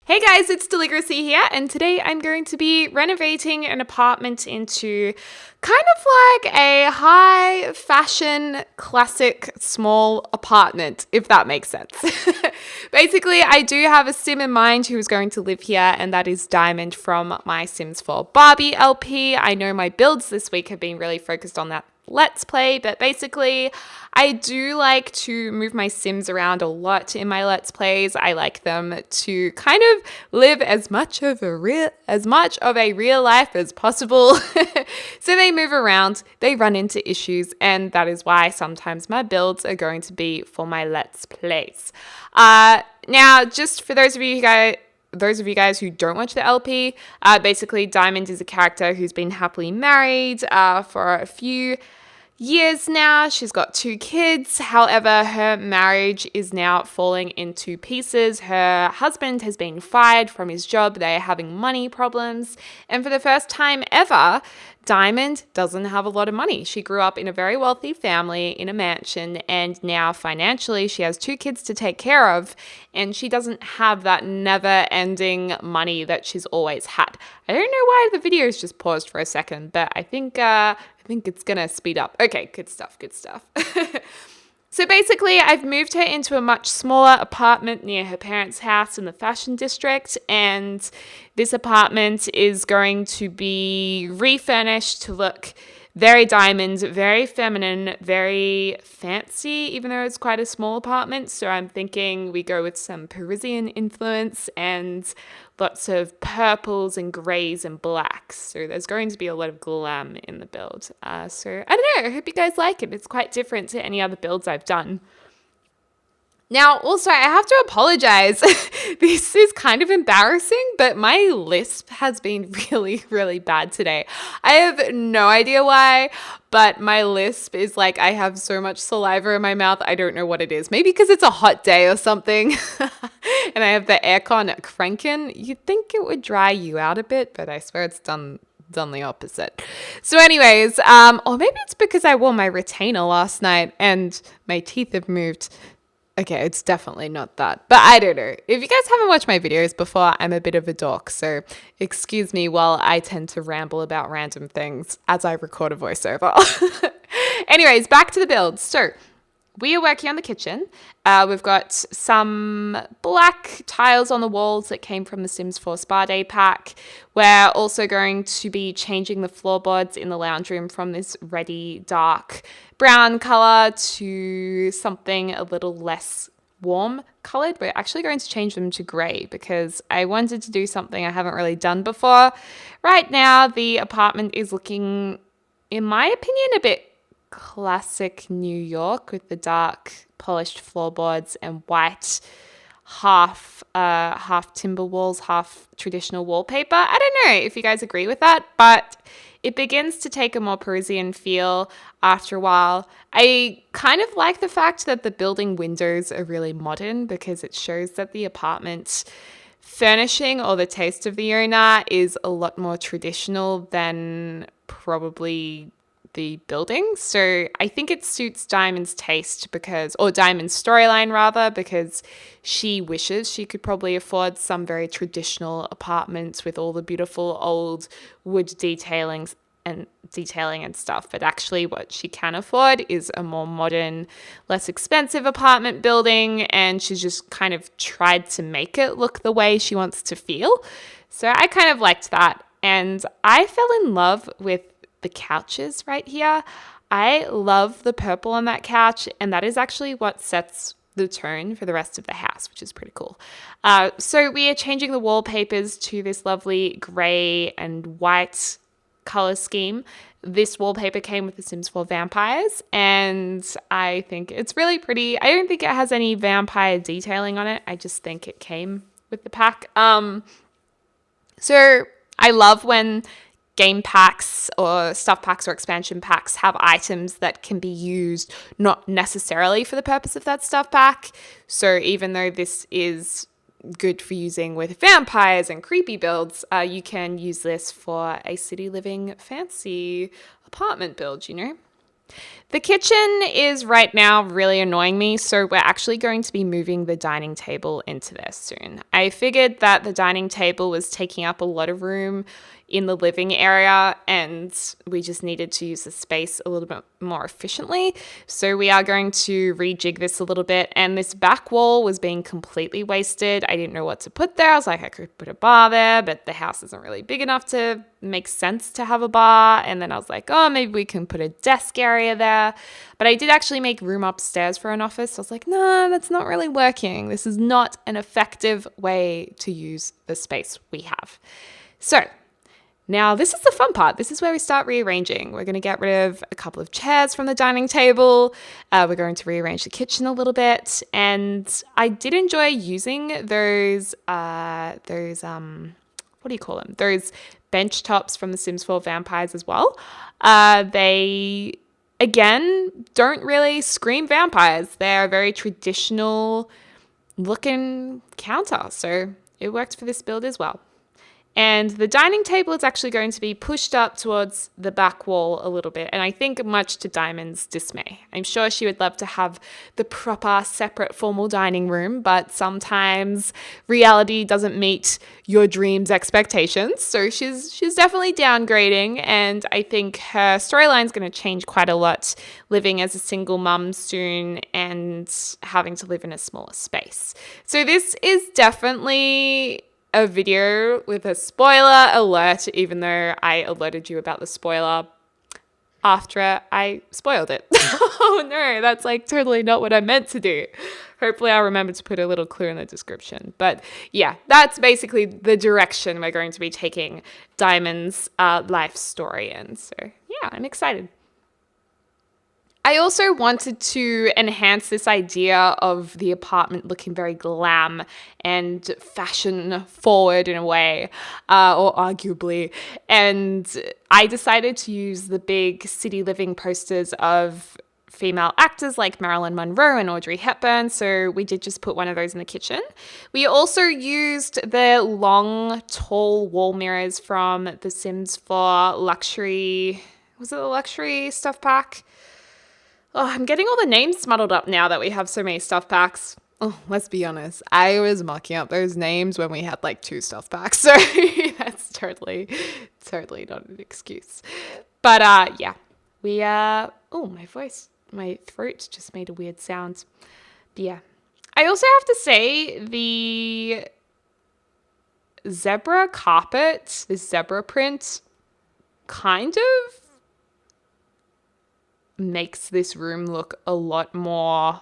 Hey guys, it's Deligracy here, and today I'm going to be renovating an apartment into kind of like a high fashion, classic, small apartment, if that makes sense. Basically, I do have a sim in mind who is going to live here, and that is Diamond from my Sims 4 Barbie LP. I know my builds this week have been really focused on that Let's Play, but basically I do like to move my Sims around a lot in my Let's Plays. I like them to kind of live as much of a real life as possible. So they move around, they run into issues, and that is why sometimes my builds are going to be for my Let's Plays. Now, just for those of you guys who don't watch the LP, basically Diamond is a character who's been happily married for a few years now. She's got 2 kids. However, her marriage is now falling into pieces. Her husband has been fired from his job. They are having money problems. And for the first time ever, Diamond doesn't have a lot of money. She grew up in a very wealthy family in a mansion, and now financially she has 2 kids to take care of, and she doesn't have that never-ending money that she's always had. I don't know why the video is just paused for a second, but I think it's gonna speed up. Okay, good stuff. So basically, I've moved her into a much smaller apartment near her parents' house in the fashion district, and this apartment is going to be refurnished to look very Diamond, very feminine, very fancy, even though it's quite a small apartment. So I'm thinking we go with some Parisian influence and lots of purples and grays and blacks. So there's going to be a lot of glam in the build. So I don't know. I hope you guys like it. It's quite different to any other builds I've done. Now, also, I have to apologize. This is kind of embarrassing, but my lisp has been really, really bad today. I have no idea why, but my lisp is like I have so much saliva in my mouth. I don't know what it is. Maybe because it's a hot day or something, and I have the aircon cranking. You'd think it would dry you out a bit, but I swear it's done the opposite. So anyways, or maybe it's because I wore my retainer last night and my teeth have moved. Okay, it's definitely not that, but I don't know. If you guys haven't watched my videos before, I'm a bit of a dork, so excuse me while I tend to ramble about random things as I record a voiceover. Anyways, back to the build. So we are working on the kitchen. We've got some black tiles on the walls that came from the Sims 4 Spa Day pack. We're also going to be changing the floorboards in the lounge room from this reddy dark brown color to something a little less warm colored. We're actually going to change them to gray because I wanted to do something I haven't really done before. Right now, the apartment is looking, in my opinion, a bit classic New York with the dark polished floorboards and white half timber walls, half traditional wallpaper. I don't know if you guys agree with that, but it begins to take a more Parisian feel after a while. I kind of like the fact that the building windows are really modern because it shows that the apartment furnishing or the taste of the owner is a lot more traditional than probably the building. So I think it suits Diamond's taste or Diamond's storyline rather, because she wishes she could probably afford some very traditional apartments with all the beautiful old wood detailing and stuff. But actually what she can afford is a more modern, less expensive apartment building, and she's just kind of tried to make it look the way she wants to feel. So I kind of liked that. And I fell in love with the couches right here. I love the purple on that couch, and that is actually what sets the tone for the rest of the house, which is pretty cool. So we are changing the wallpapers to this lovely gray and white color scheme. This wallpaper came with the Sims 4 vampires, and I think it's really pretty. I don't think it has any vampire detailing on it. I just think it came with the pack. So I love when game packs or stuff packs or expansion packs have items that can be used not necessarily for the purpose of that stuff pack. So even though this is good for using with vampires and creepy builds, you can use this for a city living fancy apartment build, you know? The kitchen is right now really annoying me, so we're actually going to be moving the dining table into there soon. I figured that the dining table was taking up a lot of room in the living area and we just needed to use the space a little bit more efficiently. So we are going to rejig this a little bit, and this back wall was being completely wasted. I didn't know what to put there. I was like, I could put a bar there, but the house isn't really big enough to make sense to have a bar. And then I was like, oh, maybe we can put a desk area there. But I did actually make room upstairs for an office. So I was like, no, that's not really working. This is not an effective way to use the space we have. So now, this is the fun part. This is where we start rearranging. We're going to get rid of a couple of chairs from the dining table. We're going to rearrange the kitchen a little bit. And I did enjoy using those what do you call them? Those bench tops from The Sims 4 Vampires as well. They, again, don't really scream vampires. They're a very traditional looking counter. So it worked for this build as well. And the dining table is actually going to be pushed up towards the back wall a little bit. And I think much to Diamond's dismay. I'm sure she would love to have the proper separate formal dining room, but sometimes reality doesn't meet your dreams' expectations. So she's definitely downgrading. And I think her storyline is going to change quite a lot living as a single mum soon and having to live in a smaller space. So this is definitely a video with a spoiler alert, even though I alerted you about the spoiler after I spoiled it. Oh no, that's like totally not what I meant to do. Hopefully I'll remember to put a little clue in the description. But yeah, that's basically the direction we're going to be taking Diamond's life story in. So yeah, I'm excited. I also wanted to enhance this idea of the apartment looking very glam and fashion forward in a way, or arguably. And I decided to use the big city living posters of female actors like Marilyn Monroe and Audrey Hepburn. So we did just put one of those in the kitchen. We also used the long, tall wall mirrors from The Sims 4 luxury. Was it the luxury stuff pack? Oh, I'm getting all the names muddled up now that we have so many stuff packs. Oh, let's be honest. I was mucking up those names when we had like 2 stuff packs. So that's totally not an excuse. But yeah, we oh, my throat just made a weird sound. But yeah. I also have to say the zebra carpet, this zebra print, kind of makes this room look a lot more,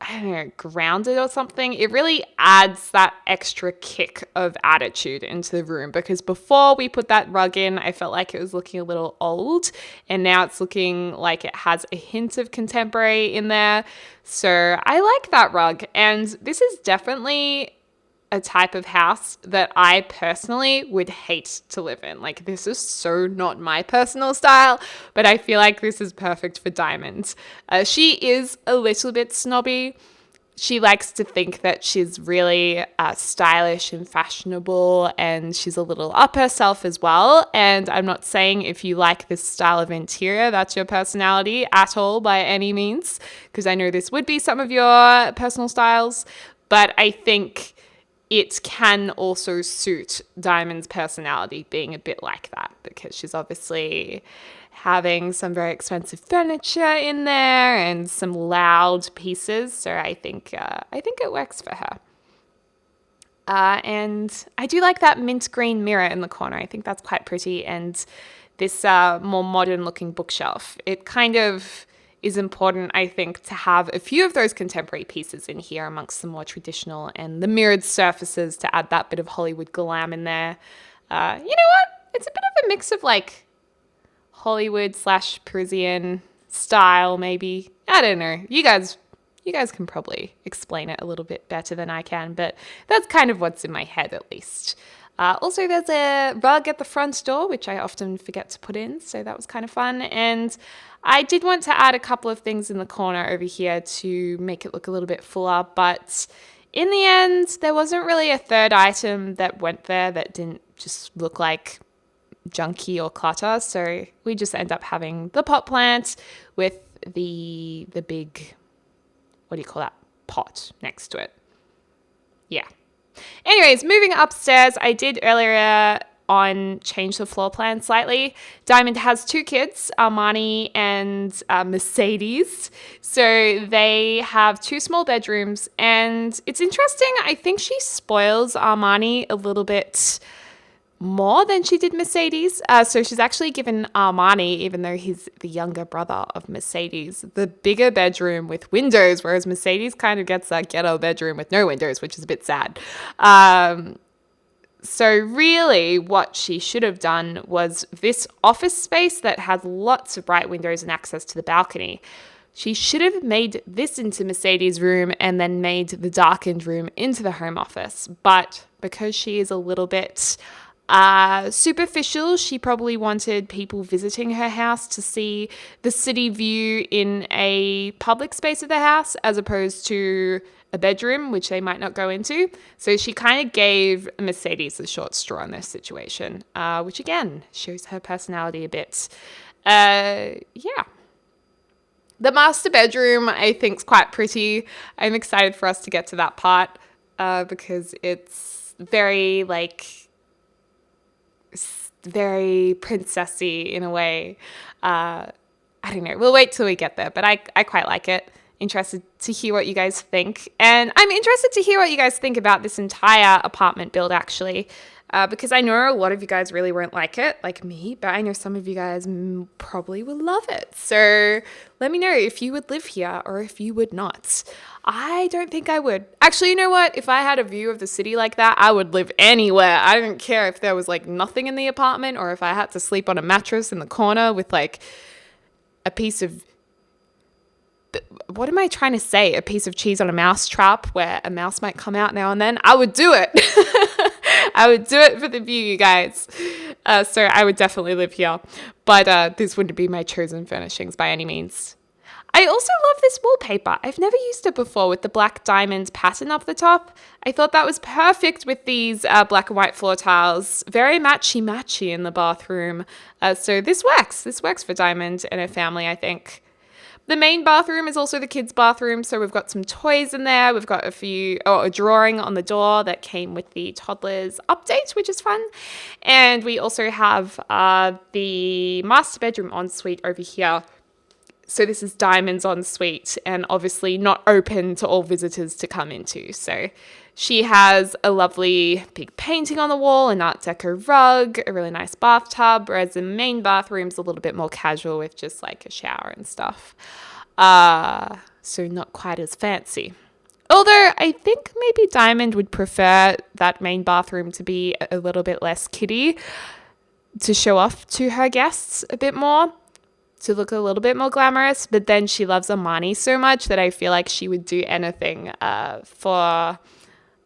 I don't know, grounded or something. It really adds that extra kick of attitude into the room, because before we put that rug in, I felt like it was looking a little old, and now it's looking like it has a hint of contemporary in there. So I like that rug, and this is definitely a type of house that I personally would hate to live in. Like, this is so not my personal style, but I feel like this is perfect for Diamond. She is a little bit snobby. She likes to think that she's really stylish and fashionable, and she's a little up herself as well. And I'm not saying if you like this style of interior, that's your personality at all by any means, because I know this would be some of your personal styles, but I think it can also suit Diamond's personality being a bit like that, because she's obviously having some very expensive furniture in there and some loud pieces. So I think it works for her. And I do like that mint green mirror in the corner. I think that's quite pretty. And this more modern looking bookshelf. It kind of is important, I think, to have a few of those contemporary pieces in here amongst the more traditional, and the mirrored surfaces to add that bit of Hollywood glam in there. You know what? It's a bit of a mix of like Hollywood / Parisian style, maybe. I don't know. You guys can probably explain it a little bit better than I can, but that's kind of what's in my head at least. Also, there's a rug at the front door, which I often forget to put in, so that was kind of fun. And I did want to add a couple of things in the corner over here to make it look a little bit fuller, but in the end, there wasn't really a third item that went there that didn't just look like junky or clutter. So we just end up having the pot plant with the big, what do you call that, pot next to it. Yeah. Anyways, moving upstairs, I did earlier on change the floor plan slightly. Diamond has 2 kids, Armani and Mercedes. So they have 2 small bedrooms, and it's interesting. I think she spoils Armani a little bit more than she did Mercedes. So she's actually given Armani, even though he's the younger brother of Mercedes, the bigger bedroom with windows, whereas Mercedes kind of gets that ghetto bedroom with no windows, which is a bit sad. So really what she should have done was this office space that has lots of bright windows and access to the balcony. She should have made this into Mercedes' room and then made the darkened room into the home office. But because she is a little bit superficial, she probably wanted people visiting her house to see the city view in a public space of the house as opposed to a bedroom, which they might not go into. So she kind of gave Mercedes the short straw in this situation, which again shows her personality a bit. Yeah. The master bedroom, I think, is quite pretty. I'm excited for us to get to that part because it's very very princessy in a way. I don't know. We'll wait till we get there, but I quite like it. Interested to hear what you guys think. And I'm interested to hear what you guys think about this entire apartment build, actually, because I know a lot of you guys really won't like it, like me, but I know some of you guys probably will love it. So let me know if you would live here or if you would not. I don't think I would. Actually, you know what? If I had a view of the city like that, I would live anywhere. I don't care if there was nothing in the apartment or if I had to sleep on a mattress in the corner with a piece of, what am I trying to say? A piece of cheese on a mouse trap where a mouse might come out now and then. I would do it. I would do it for the view, you guys. So I would definitely live here. But this wouldn't be my chosen furnishings by any means. I also love this wallpaper. I've never used it before with the black diamond pattern up the top. I thought that was perfect with these black and white floor tiles. Very matchy-matchy in the bathroom. So this works. This works for Diamond and her family, I think. The main bathroom is also the kids' bathroom, so we've got some toys in there. We've got a drawing on the door that came with the toddlers update, which is fun. And we also have the master bedroom ensuite over here. So this is Diamond's ensuite and obviously not open to all visitors to come into. So she has a lovely big painting on the wall, an Art Deco rug, a really nice bathtub, whereas the main bathroom's a little bit more casual with just a shower and stuff. So not quite as fancy. Although I think maybe Diamond would prefer that main bathroom to be a little bit less kiddie, to show off to her guests a bit more, to look a little bit more glamorous. But then she loves Armani so much that I feel like she would do anything for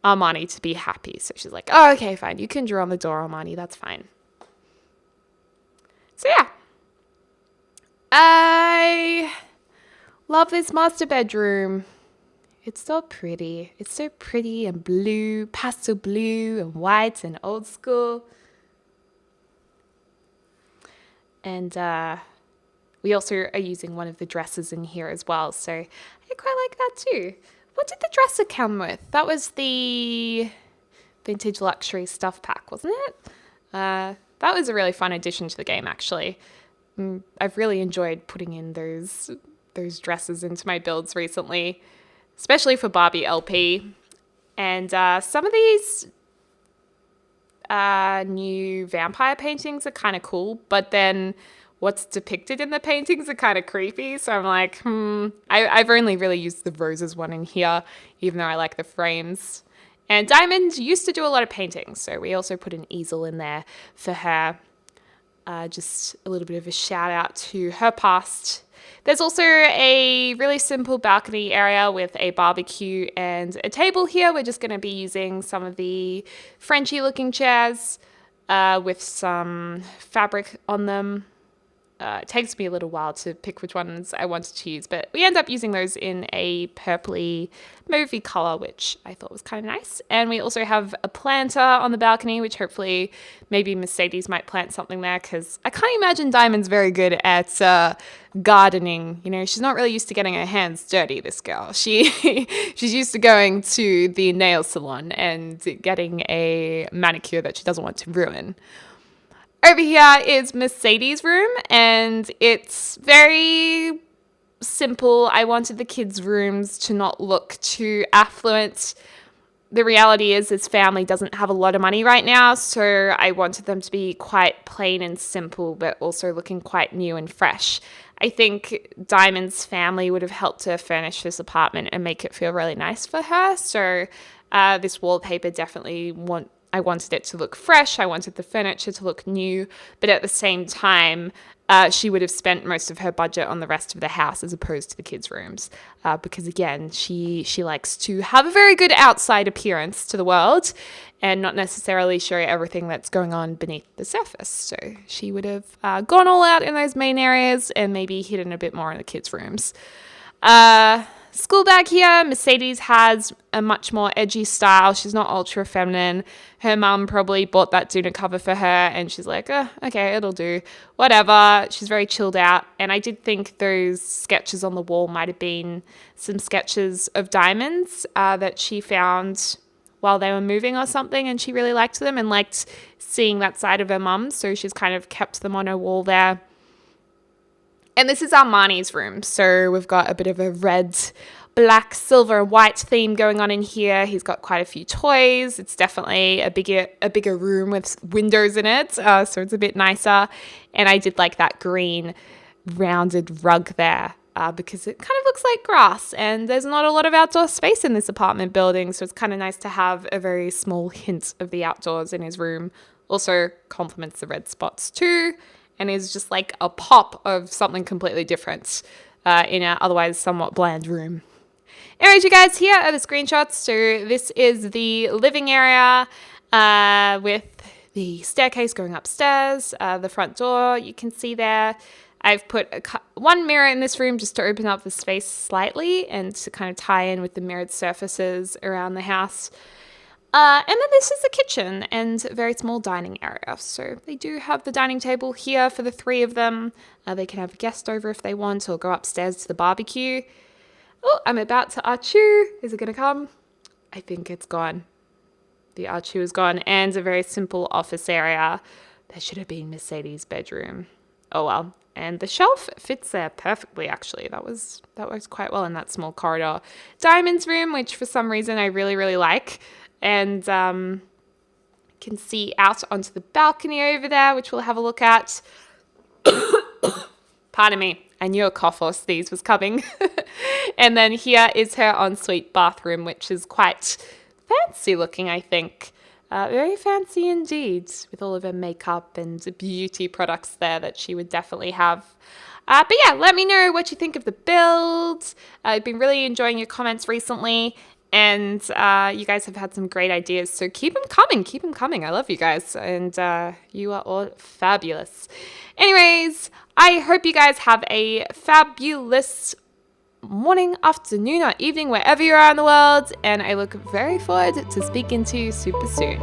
Armani to be happy. So she's like, oh, okay, fine. You can draw on the door, Armani. That's fine. So yeah. I love this master bedroom. It's so pretty. It's so pretty and blue, pastel blue and white and old school. And we also are using one of the dresses in here as well. So I quite like that too. What did the dresser come with? That was the vintage luxury stuff pack, wasn't it? That was a really fun addition to the game, actually. I've really enjoyed putting in those dresses into my builds recently, especially for Barbie LP. And some of these new vampire paintings are kind of cool, but then what's depicted in the paintings are kind of creepy. So I'm like, I've only really used the roses one in here, even though I like the frames. And Diamond used to do a lot of paintings, so we also put an easel in there for her. Just a little bit of a shout out to her past. There's also a really simple balcony area with a barbecue and a table here. We're just going to be using some of the Frenchy looking chairs with some fabric on them. It takes me a little while to pick which ones I wanted to use, but we end up using those in a purpley mauvey color, which I thought was kind of nice. And we also have a planter on the balcony, which hopefully maybe Mercedes might plant something there, because I can't imagine Diamond's very good at gardening. You know, she's not really used to getting her hands dirty, this girl. She's used to going to the nail salon and getting a manicure that she doesn't want to ruin. Over here is Mercedes' room, and it's very simple. I wanted the kids' rooms to not look too affluent. The reality is this family doesn't have a lot of money right now, so I wanted them to be quite plain and simple, but also looking quite new and fresh. I think Diamond's family would have helped her furnish this apartment and make it feel really nice for her, so this wallpaper I wanted it to look fresh. I wanted the furniture to look new, but at the same time, she would have spent most of her budget on the rest of the house as opposed to the kids' rooms, because again, she likes to have a very good outside appearance to the world and not necessarily show everything that's going on beneath the surface. So she would have gone all out in those main areas and maybe hidden a bit more in the kids' rooms. School bag here, Mercedes has a much more edgy style. She's not ultra feminine. Her mum probably bought that Duna cover for her and she's like, okay, it'll do. Whatever. She's very chilled out. And I did think those sketches on the wall might have been some sketches of Diamond's that she found while they were moving or something, and she really liked them and liked seeing that side of her mum. So she's kind of kept them on her wall there. And this is our Mannie's room. So we've got a bit of a red, black, silver, and white theme going on in here. He's got quite a few toys. It's definitely a bigger room with windows in it. So it's a bit nicer. And I did like that green rounded rug there because it kind of looks like grass. And there's not a lot of outdoor space in this apartment building. So it's kind of nice to have a very small hint of the outdoors in his room. Also complements the red spots too. And is just like a pop of something completely different in an otherwise somewhat bland room. Anyways, you guys, here are the screenshots. So this is the living area with the staircase going upstairs, the front door you can see there. I've put one mirror in this room just to open up the space slightly and to kind of tie in with the mirrored surfaces around the house. And then this is the kitchen and a very small dining area. So they do have the dining table here for the three of them. They can have a guest over if they want or go upstairs to the barbecue. Oh, I'm about to Archu. Is it going to come? I think it's gone. The Archu is gone. And a very simple office area. There should have been Mercedes' bedroom. Oh well. And the shelf fits there perfectly, actually. That works quite well in that small corridor. Diamond's room, which for some reason I really, really like. And can see out onto the balcony over there, which we'll have a look at. Pardon me. I knew a cough or sneeze was coming. And then here is her ensuite bathroom, which is quite fancy looking, I think. Very fancy indeed, with all of her makeup and beauty products there that she would definitely have. But yeah, let me know what you think of the build. I've been really enjoying your comments recently. And you guys have had some great ideas, so keep them coming. I love you guys, and you are all fabulous. Anyways, I hope you guys have a fabulous morning, afternoon, or evening, wherever you are in the world, and I look very forward to speaking to you super soon.